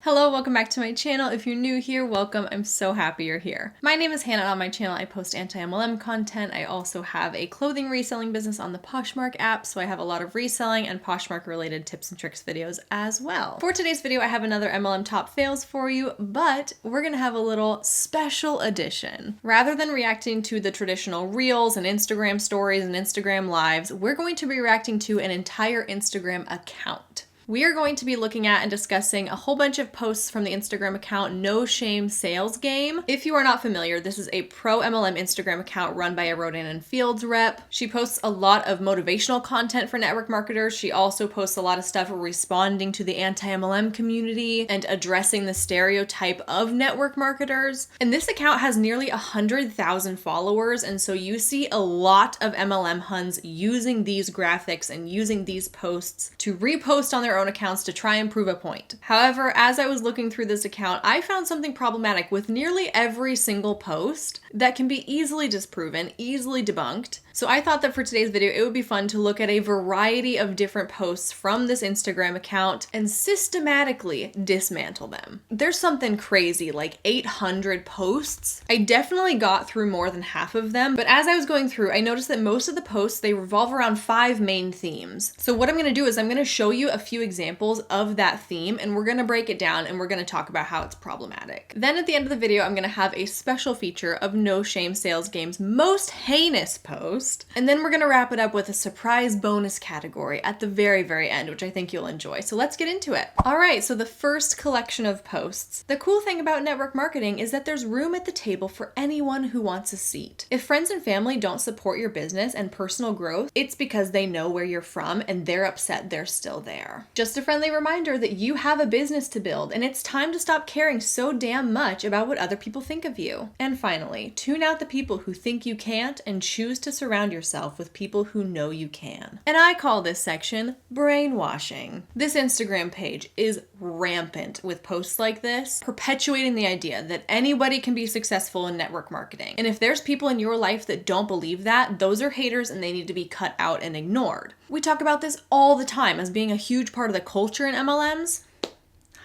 Hello, welcome back to my channel. If you're new here, welcome. I'm so happy you're here. My name is Hannah. On my channel, I post anti-MLM content. I also have a clothing reselling business on the Poshmark app, so I have a lot of reselling and Poshmark related tips and tricks videos as well. For today's video, I have another MLM top fails for you, but we're gonna have a little special edition. Rather than reacting to the traditional reels and Instagram stories and Instagram lives, we're going to be reacting to an entire Instagram account. We are going to be looking at and discussing a whole bunch of posts from the Instagram account No Shame Sales Game. If you are not familiar, this is a pro-MLM Instagram account run by a Rodan & Fields rep. She posts a lot of motivational content for network marketers. She also posts a lot of stuff responding to the anti-MLM community and addressing the stereotype of network marketers. And this account has nearly 100,000 followers, and so you see a lot of MLM Huns using these graphics and using these posts to repost on their own accounts to try and prove a point. However, as I was looking through this account, I found something problematic with nearly every single post that can be easily disproven, easily debunked. So I thought that for today's video, it would be fun to look at a variety of different posts from this Instagram account and systematically dismantle them. There's something crazy, like 800 posts. I definitely got through more than half of them, but as I was going through, I noticed that most of the posts, they revolve around 5 main themes. So what I'm gonna do is I'm gonna show you a few examples of that theme, and we're gonna break it down and we're gonna talk about how it's problematic. Then at the end of the video, I'm gonna have a special feature of No Shame Sales Game's most heinous post. And then we're gonna wrap it up with a surprise bonus category at the very, very end, which I think you'll enjoy. So let's get into it. All right, so the first collection of posts. The cool thing about network marketing is that there's room at the table for anyone who wants a seat. If friends and family don't support your business and personal growth, it's because they know where you're from and they're upset they're still there. Just a friendly reminder that you have a business to build, and it's time to stop caring so damn much about what other people think of you. And finally, tune out the people who think you can't and choose to surround yourself with people who know you can. And I call this section brainwashing. This Instagram page is rampant with posts like this, perpetuating the idea that anybody can be successful in network marketing. And if there's people in your life that don't believe that, those are haters and they need to be cut out and ignored. We talk about this all the time as being a huge part of the culture in MLMs.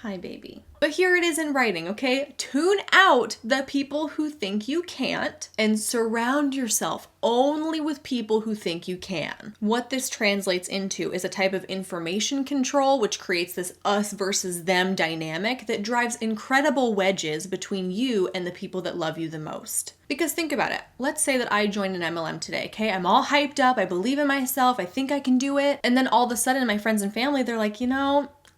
Hi, baby. But here it is in writing, okay? Tune out the people who think you can't and surround yourself only with people who think you can. What this translates into is a type of information control, which creates this us versus them dynamic that drives incredible wedges between you and the people that love you the most. Because think about it. Let's say that I joined an MLM today, okay? I'm all hyped up, I believe in myself, I think I can do it. And then all of a sudden my friends and family, they're like,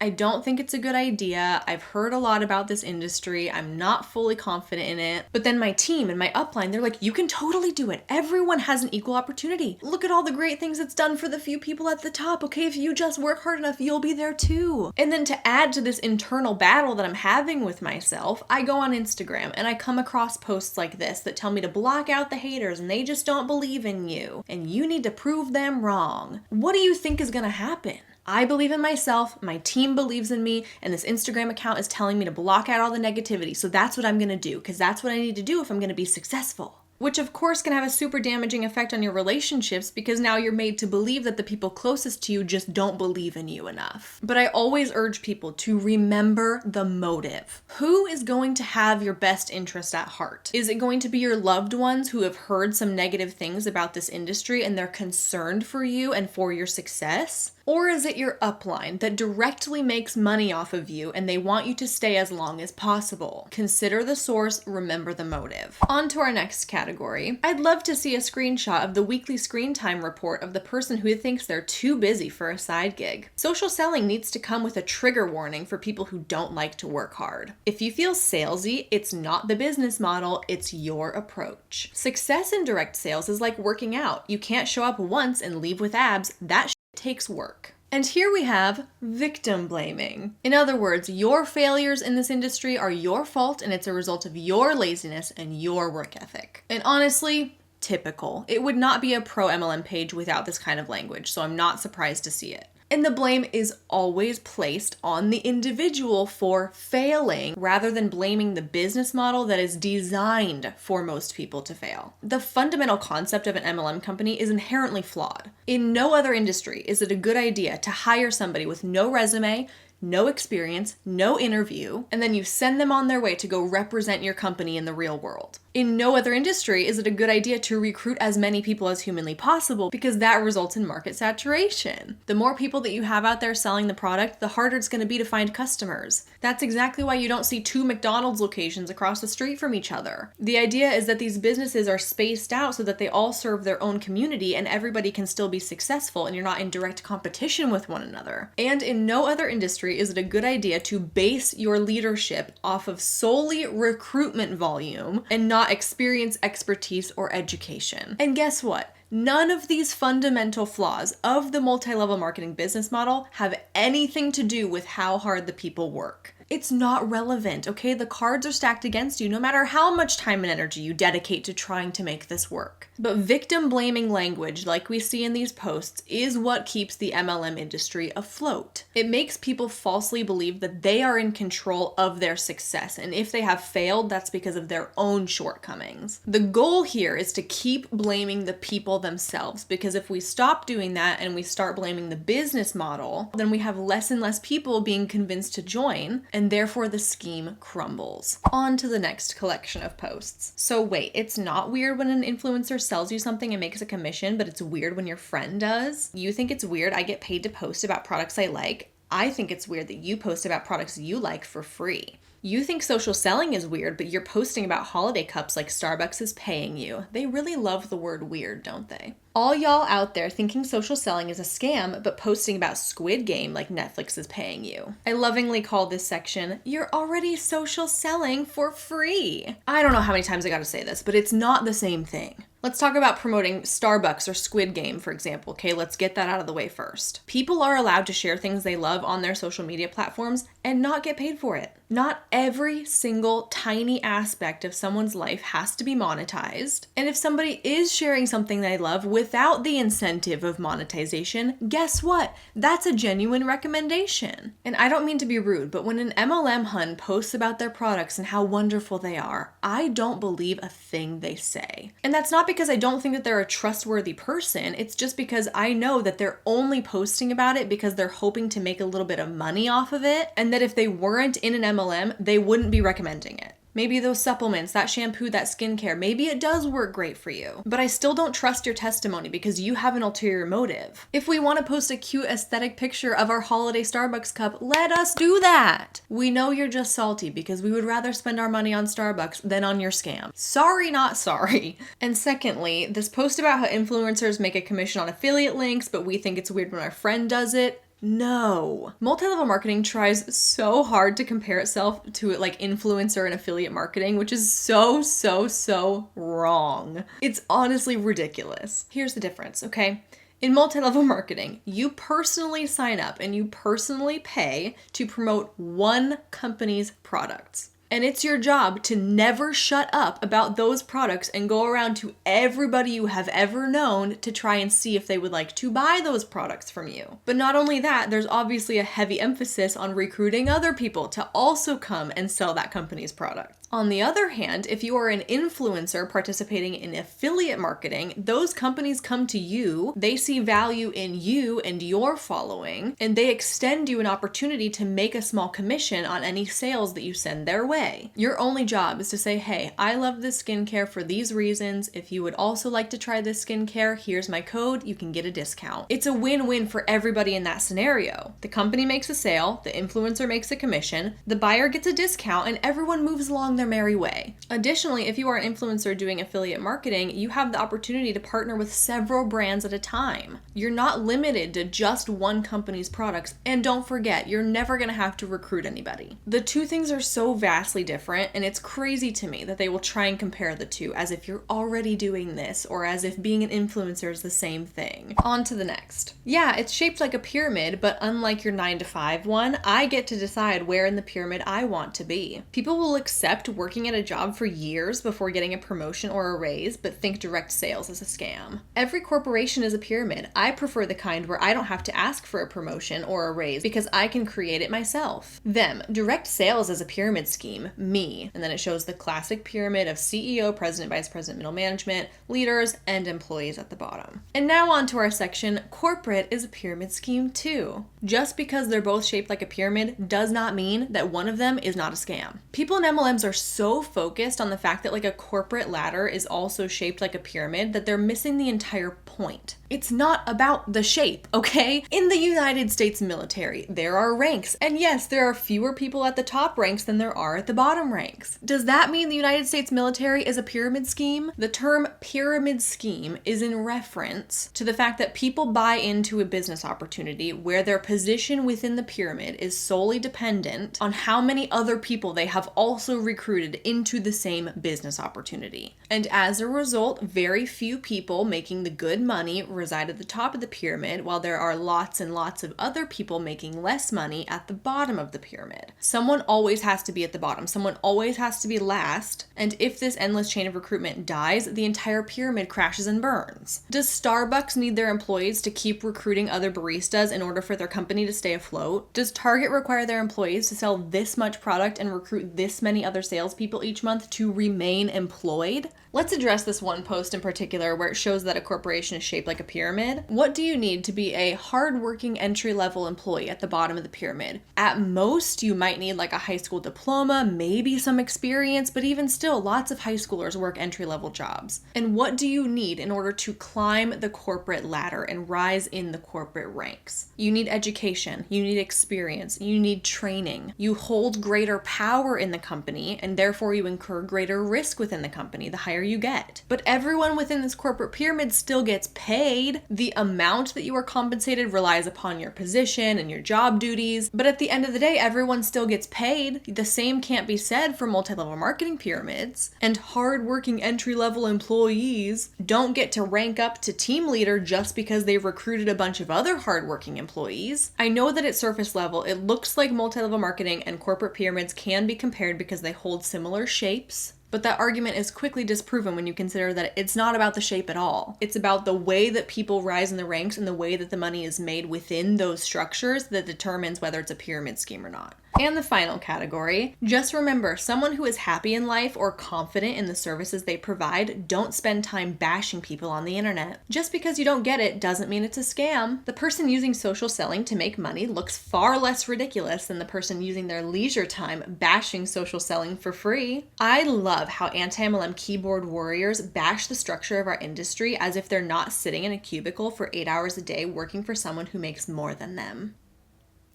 I don't think it's a good idea. I've heard a lot about this industry. I'm not fully confident in it. But then my team and my upline, they're like, you can totally do it. Everyone has an equal opportunity. Look at all the great things it's done for the few people at the top. Okay, if you just work hard enough, you'll be there too. And then to add to this internal battle that I'm having with myself, I go on Instagram and I come across posts like this that tell me to block out the haters and they just don't believe in you. And you need to prove them wrong. What do you think is gonna happen? I believe in myself, my team believes in me, and this Instagram account is telling me to block out all the negativity. So that's what I'm gonna do, because that's what I need to do if I'm gonna be successful. Which of course can have a super damaging effect on your relationships because now you're made to believe that the people closest to you just don't believe in you enough. But I always urge people to remember the motive. Who is going to have your best interest at heart? Is it going to be your loved ones who have heard some negative things about this industry and they're concerned for you and for your success? Or is it your upline that directly makes money off of you and they want you to stay as long as possible? Consider the source, remember the motive. On to our next category. I'd love to see a screenshot of the weekly screen time report of the person who thinks they're too busy for a side gig. Social selling needs to come with a trigger warning for people who don't like to work hard. If you feel salesy, it's not the business model, it's your approach. Success in direct sales is like working out. You can't show up once and leave with abs. That takes work. And here we have victim blaming. In other words, your failures in this industry are your fault and it's a result of your laziness and your work ethic. And honestly, typical. It would not be a pro-MLM page without this kind of language, so I'm not surprised to see it. And the blame is always placed on the individual for failing rather than blaming the business model that is designed for most people to fail. The fundamental concept of an MLM company is inherently flawed. In no other industry is it a good idea to hire somebody with no resume, no experience, no interview, and then you send them on their way to go represent your company in the real world. In no other industry is it a good idea to recruit as many people as humanly possible because that results in market saturation. The more people that you have out there selling the product, the harder it's going to be to find customers. That's exactly why you don't see 2 McDonald's locations across the street from each other. The idea is that these businesses are spaced out so that they all serve their own community and everybody can still be successful and you're not in direct competition with one another. And in no other industry is it a good idea to base your leadership off of solely recruitment volume and not experience, expertise, or education. And guess what? None of these fundamental flaws of the multi-level marketing business model have anything to do with how hard the people work. It's not relevant, okay? The cards are stacked against you no matter how much time and energy you dedicate to trying to make this work. But victim-blaming language, like we see in these posts, is what keeps the MLM industry afloat. It makes people falsely believe that they are in control of their success, and if they have failed, that's because of their own shortcomings. The goal here is to keep blaming the people themselves, because if we stop doing that and we start blaming the business model, then we have less and less people being convinced to join, and therefore the scheme crumbles. On to the next collection of posts. So wait, it's not weird when an influencer sells you something and makes a commission, but it's weird when your friend does? You think it's weird I get paid to post about products I like? I think it's weird that you post about products you like for free. You think social selling is weird, but you're posting about holiday cups like Starbucks is paying you. They really love the word weird, don't they? All y'all out there thinking social selling is a scam, but posting about Squid Game like Netflix is paying you. I lovingly call this section, "You're already social selling for free." I don't know how many times I gotta say this, but it's not the same thing. Let's talk about promoting Starbucks or Squid Game, for example. Okay, let's get that out of the way first. People are allowed to share things they love on their social media platforms and not get paid for it. Not every single tiny aspect of someone's life has to be monetized. And if somebody is sharing something they love without the incentive of monetization, guess what? That's a genuine recommendation. And I don't mean to be rude, but when an MLM hun posts about their products and how wonderful they are, I don't believe a thing they say. And that's not because I don't think that they're a trustworthy person. It's just because I know that they're only posting about it because they're hoping to make a little bit of money off of it, and that if they weren't in an MLM, they wouldn't be recommending it. Maybe those supplements, that shampoo, that skincare, maybe it does work great for you. But I still don't trust your testimony because you have an ulterior motive. If we want to post a cute aesthetic picture of our holiday Starbucks cup, let us do that. We know you're just salty because we would rather spend our money on Starbucks than on your scam. Sorry, not sorry. And secondly, this post about how influencers make a commission on affiliate links, but we think it's weird when our friend does it. No. Multi-level marketing tries so hard to compare itself to like influencer and affiliate marketing, which is so wrong. It's honestly ridiculous. Here's the difference, okay? In multi-level marketing, you personally sign up and you personally pay to promote one company's products. And it's your job to never shut up about those products and go around to everybody you have ever known to try and see if they would like to buy those products from you. But not only that, there's obviously a heavy emphasis on recruiting other people to also come and sell that company's product. On the other hand, if you are an influencer participating in affiliate marketing, those companies come to you, they see value in you and your following, and they extend you an opportunity to make a small commission on any sales that you send their way. Your only job is to say, hey, I love this skincare for these reasons. If you would also like to try this skincare, here's my code, you can get a discount. It's a win-win for everybody in that scenario. The company makes a sale, the influencer makes a commission, the buyer gets a discount, and everyone moves along their merry way. Additionally, if you are an influencer doing affiliate marketing, you have the opportunity to partner with several brands at a time. You're not limited to just one company's products, and don't forget, you're never going to have to recruit anybody. The two things are so vastly different, and it's crazy to me that they will try and compare the two as if you're already doing this, or as if being an influencer is the same thing. On to the next. Yeah, it's shaped like a pyramid, but unlike your 9-to-5 one, I get to decide where in the pyramid I want to be. People will accept working at a job for years before getting a promotion or a raise, but think direct sales is a scam. Every corporation is a pyramid. I prefer the kind where I don't have to ask for a promotion or a raise because I can create it myself. Them, direct sales is a pyramid scheme. Me. And then it shows the classic pyramid of CEO, president, vice president, middle management, leaders, and employees at the bottom. And now on to our section, corporate is a pyramid scheme too. Just because they're both shaped like a pyramid does not mean that one of them is not a scam. People in MLMs are so focused on the fact that like a corporate ladder is also shaped like a pyramid that they're missing the entire point. It's not about the shape, okay? In the United States military, there are ranks. And yes, there are fewer people at the top ranks than there are at the bottom ranks. Does that mean the United States military is a pyramid scheme? The term pyramid scheme is in reference to the fact that people buy into a business opportunity where their position within the pyramid is solely dependent on how many other people they have also recruited into the same business opportunity. And as a result, very few people making the good money reside at the top of the pyramid, while there are lots and lots of other people making less money at the bottom of the pyramid. Someone always has to be at the bottom. Someone always has to be last. And if this endless chain of recruitment dies, the entire pyramid crashes and burns. Does Starbucks need their employees to keep recruiting other baristas in order for their company to stay afloat? Does Target require their employees to sell this much product and recruit this many other salespeople each month to remain employed? Let's address this one post in particular where it shows that a corporation is shaped like a pyramid. What do you need to be a hardworking entry-level employee at the bottom of the pyramid? At most, you might need like a high school diploma, maybe some experience, but even still, lots of high schoolers work entry-level jobs. And what do you need in order to climb the corporate ladder and rise in the corporate ranks? You need education, you need experience, you need training. You hold greater power in the company, and therefore you incur greater risk within the company the higher you get. But everyone within this corporate pyramid still gets paid. The amount that you are compensated relies upon your position and your job duties, but at the end of the day, everyone still gets paid. The same can't be said for multi-level marketing pyramids, and hard-working entry-level employees don't get to rank up to team leader just because they've recruited a bunch of other hard-working employees. I know that at surface level, it looks like multi-level marketing and corporate pyramids can be compared because they hold similar shapes. But that argument is quickly disproven when you consider that it's not about the shape at all. It's about the way that people rise in the ranks and the way that the money is made within those structures that determines whether it's a pyramid scheme or not. And the final category, just remember, someone who is happy in life or confident in the services they provide don't spend time bashing people on the internet. Just because you don't get it doesn't mean it's a scam. The person using social selling to make money looks far less ridiculous than the person using their leisure time bashing social selling for free. I love how anti-MLM keyboard warriors bash the structure of our industry as if they're not sitting in a cubicle for 8 hours a day working for someone who makes more than them.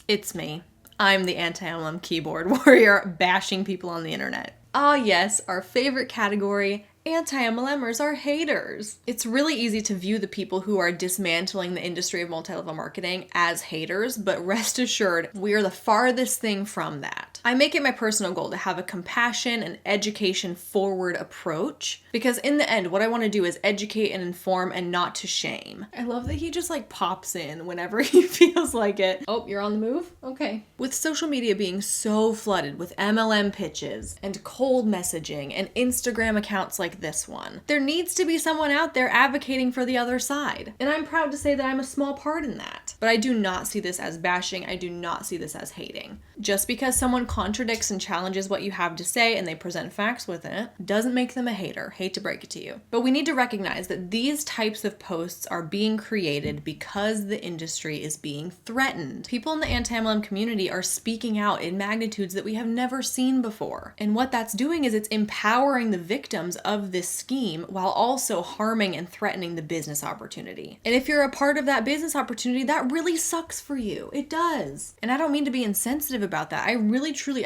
It's me. I'm the anti-MLM keyboard warrior bashing people on the internet. Ah yes, our favorite category, anti-MLMers are haters. It's really easy to view the people who are dismantling the industry of multi-level marketing as haters, but rest assured, we are the farthest thing from that. I make it my personal goal to have a compassion and education forward approach because in the end, what I want to do is educate and inform and not to shame. I love that he just like pops in whenever he feels like it. Oh, you're on the move? Okay. With social media being so flooded with MLM pitches and cold messaging and Instagram accounts like this one, there needs to be someone out there advocating for the other side. And I'm proud to say that I'm a small part in that. But I do not see this as bashing. I do not see this as hating. Just because someone contradicts and challenges what you have to say and they present facts with it doesn't make them a hater. Hate to break it to you. But we need to recognize that these types of posts are being created because the industry is being threatened. People in the anti-MLM community are speaking out in magnitudes that we have never seen before. And what that's doing is it's empowering the victims of this scheme while also harming and threatening the business opportunity. And if you're a part of that business opportunity, that really sucks for you. It does. And I don't mean to be insensitive about that. I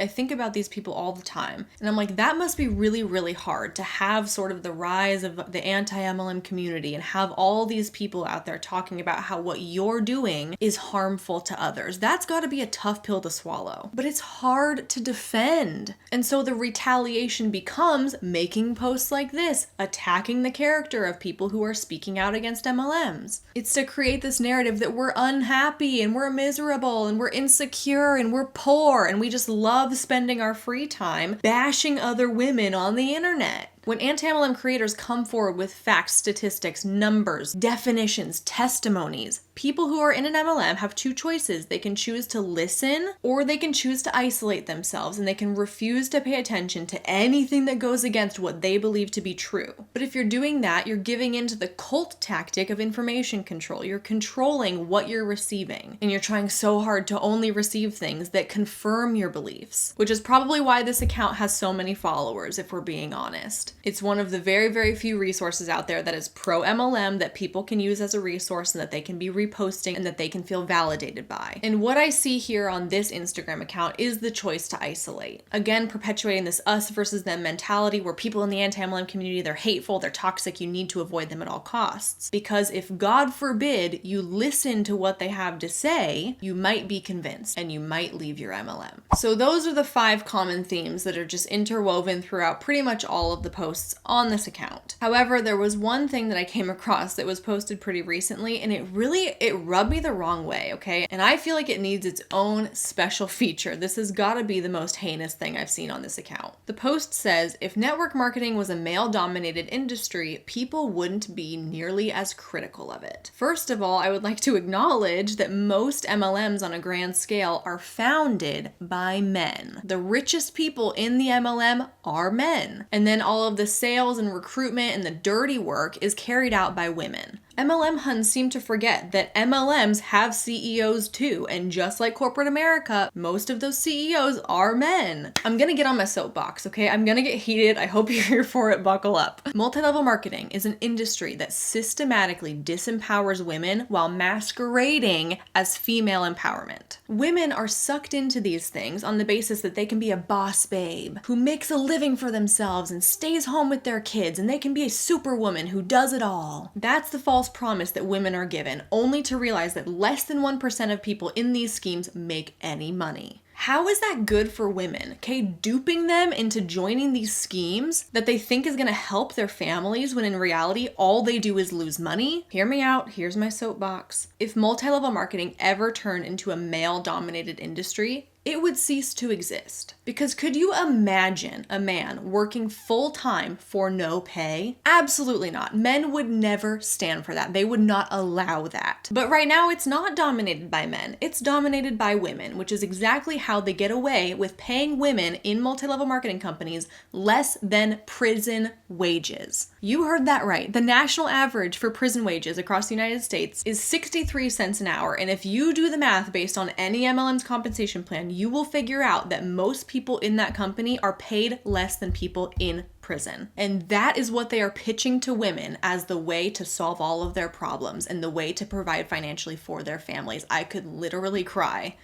think about these people all the time. And I'm like, that must be really, really hard to have sort of the rise of the anti-MLM community and have all these people out there talking about how what you're doing is harmful to others. That's got to be a tough pill to swallow. But it's hard to defend. And so the retaliation becomes making posts like this, attacking the character of people who are speaking out against MLMs. It's to create this narrative that we're unhappy and we're miserable and we're insecure and we're poor and we just love love spending our free time bashing other women on the internet. When anti-MLM creators come forward with facts, statistics, numbers, definitions, testimonies, people who are in an MLM have two choices. They can choose to listen or they can choose to isolate themselves, and they can refuse to pay attention to anything that goes against what they believe to be true. But if you're doing that, you're giving into the cult tactic of information control. You're controlling what you're receiving, and you're trying so hard to only receive things that confirm your beliefs, which is probably why this account has so many followers, if we're being honest. It's one of the very, very few resources out there that is pro-MLM that people can use as a resource and that they can be reposting and that they can feel validated by. And what I see here on this Instagram account is the choice to isolate. Again, perpetuating this us versus them mentality where people in the anti-MLM community, they're hateful, they're toxic, you need to avoid them at all costs. Because if, God forbid, you listen to what they have to say, you might be convinced and you might leave your MLM. So those are the 5 common themes that are just interwoven throughout pretty much all of the posts on this account. However, there was one thing that I came across that was posted pretty recently, and it rubbed me the wrong way, okay? And I feel like it needs its own special feature. This has got to be the most heinous thing I've seen on this account. The post says, if network marketing was a male-dominated industry, people wouldn't be nearly as critical of it. First of all, I would like to acknowledge that most MLMs on a grand scale are founded by men. The richest people in the MLM are men. And then all of the sales and recruitment and the dirty work is carried out by women. MLM huns seem to forget that MLMs have CEOs too, and just like corporate America, most of those CEOs are men. I'm gonna get on my soapbox, okay? I'm gonna get heated. I hope you're here for it. Buckle up. Multi-level marketing is an industry that systematically disempowers women while masquerading as female empowerment. Women are sucked into these things on the basis that they can be a boss babe who makes a living for themselves and stays home with their kids, and they can be a superwoman who does it all. That's the false promise that women are given, only to realize that less than 1% of people in these schemes make any money. How is that good for women? Okay, duping them into joining these schemes that they think is gonna help their families when in reality, all they do is lose money? Hear me out, here's my soapbox. If multi-level marketing ever turned into a male-dominated industry, it would cease to exist. Because could you imagine a man working full-time for no pay? Absolutely not. Men would never stand for that. They would not allow that. But right now it's not dominated by men. It's dominated by women, which is exactly how they get away with paying women in multi-level marketing companies less than prison wages. You heard that right. The national average for prison wages across the United States is 63 cents an hour. And if you do the math based on any MLM's compensation plan, you will figure out that most people in that company are paid less than people in prison. And that is what they are pitching to women as the way to solve all of their problems and the way to provide financially for their families. I could literally cry.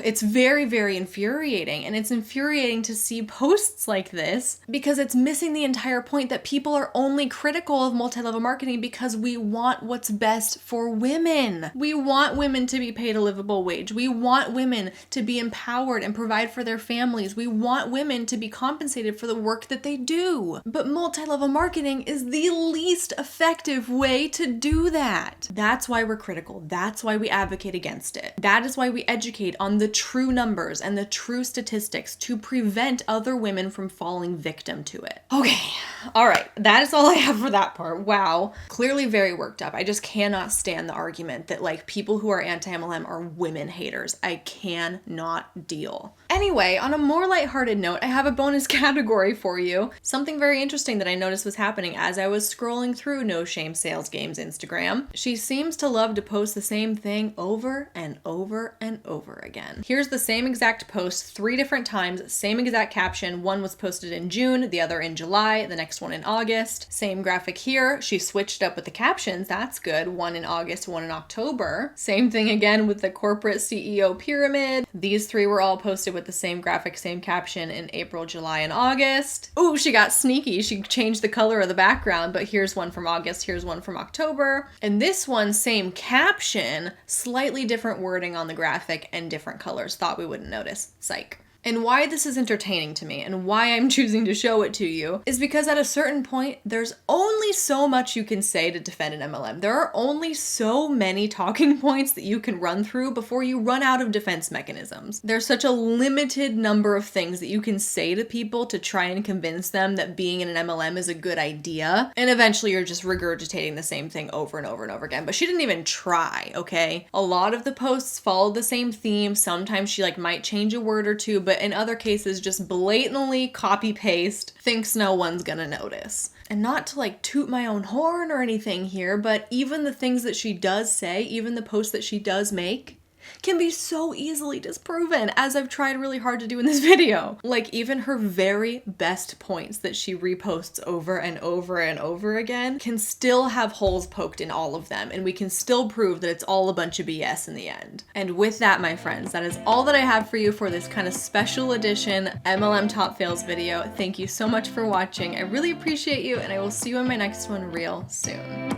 It's very, very infuriating. And it's infuriating to see posts like this because it's missing the entire point that people are only critical of multi-level marketing because we want what's best for women. We want women to be paid a livable wage. We want women to be empowered and provide for their families. We want women to be compensated for the work that they do. But multi-level marketing is the least effective way to do that. That's why we're critical. That's why we advocate against it. That is why we educate on the true numbers and the true statistics to prevent other women from falling victim to it. Okay, all right. That is all I have for that part. Wow. Clearly very worked up. I just cannot stand the argument that like people who are anti-MLM are women haters. I cannot deal. Anyway, on a more lighthearted note, I have a bonus category for you. Something very interesting that I noticed was happening as I was scrolling through No Shame Sales Game's Instagram. She seems to love to post the same thing over and over and over again. Here's the same exact post 3 different times, same exact caption. One was posted in June, the other in July, the next one in August. Same graphic here. She switched up with the captions. That's good. One in August, one in October. Same thing again with the corporate CEO pyramid. These 3 were all posted with the same graphic, same caption in April, July, and August. Ooh, she got sneaky. She changed the color of the background, but here's one from August, here's one from October. And this one, same caption, slightly different wording on the graphic and different colors. Thought we wouldn't notice. Psych. And why this is entertaining to me and why I'm choosing to show it to you is because at a certain point, there's only so much you can say to defend an MLM. There are only so many talking points that you can run through before you run out of defense mechanisms. There's such a limited number of things that you can say to people to try and convince them that being in an MLM is a good idea. And eventually you're just regurgitating the same thing over and over and over again. But she didn't even try, okay? A lot of the posts follow the same theme. Sometimes she might change a word or two, but in other cases just blatantly copy paste, thinks no one's gonna notice. And not to toot my own horn or anything here, but even the things that she does say, even the posts that she does make, can be so easily disproven, as I've tried really hard to do in this video. Even her very best points that she reposts over and over and over again can still have holes poked in all of them, and we can still prove that it's all a bunch of BS in the end. And with that, my friends, that is all that I have for you for this kind of special edition MLM Top Fails video. Thank you so much for watching. I really appreciate you, and I will see you in my next one real soon.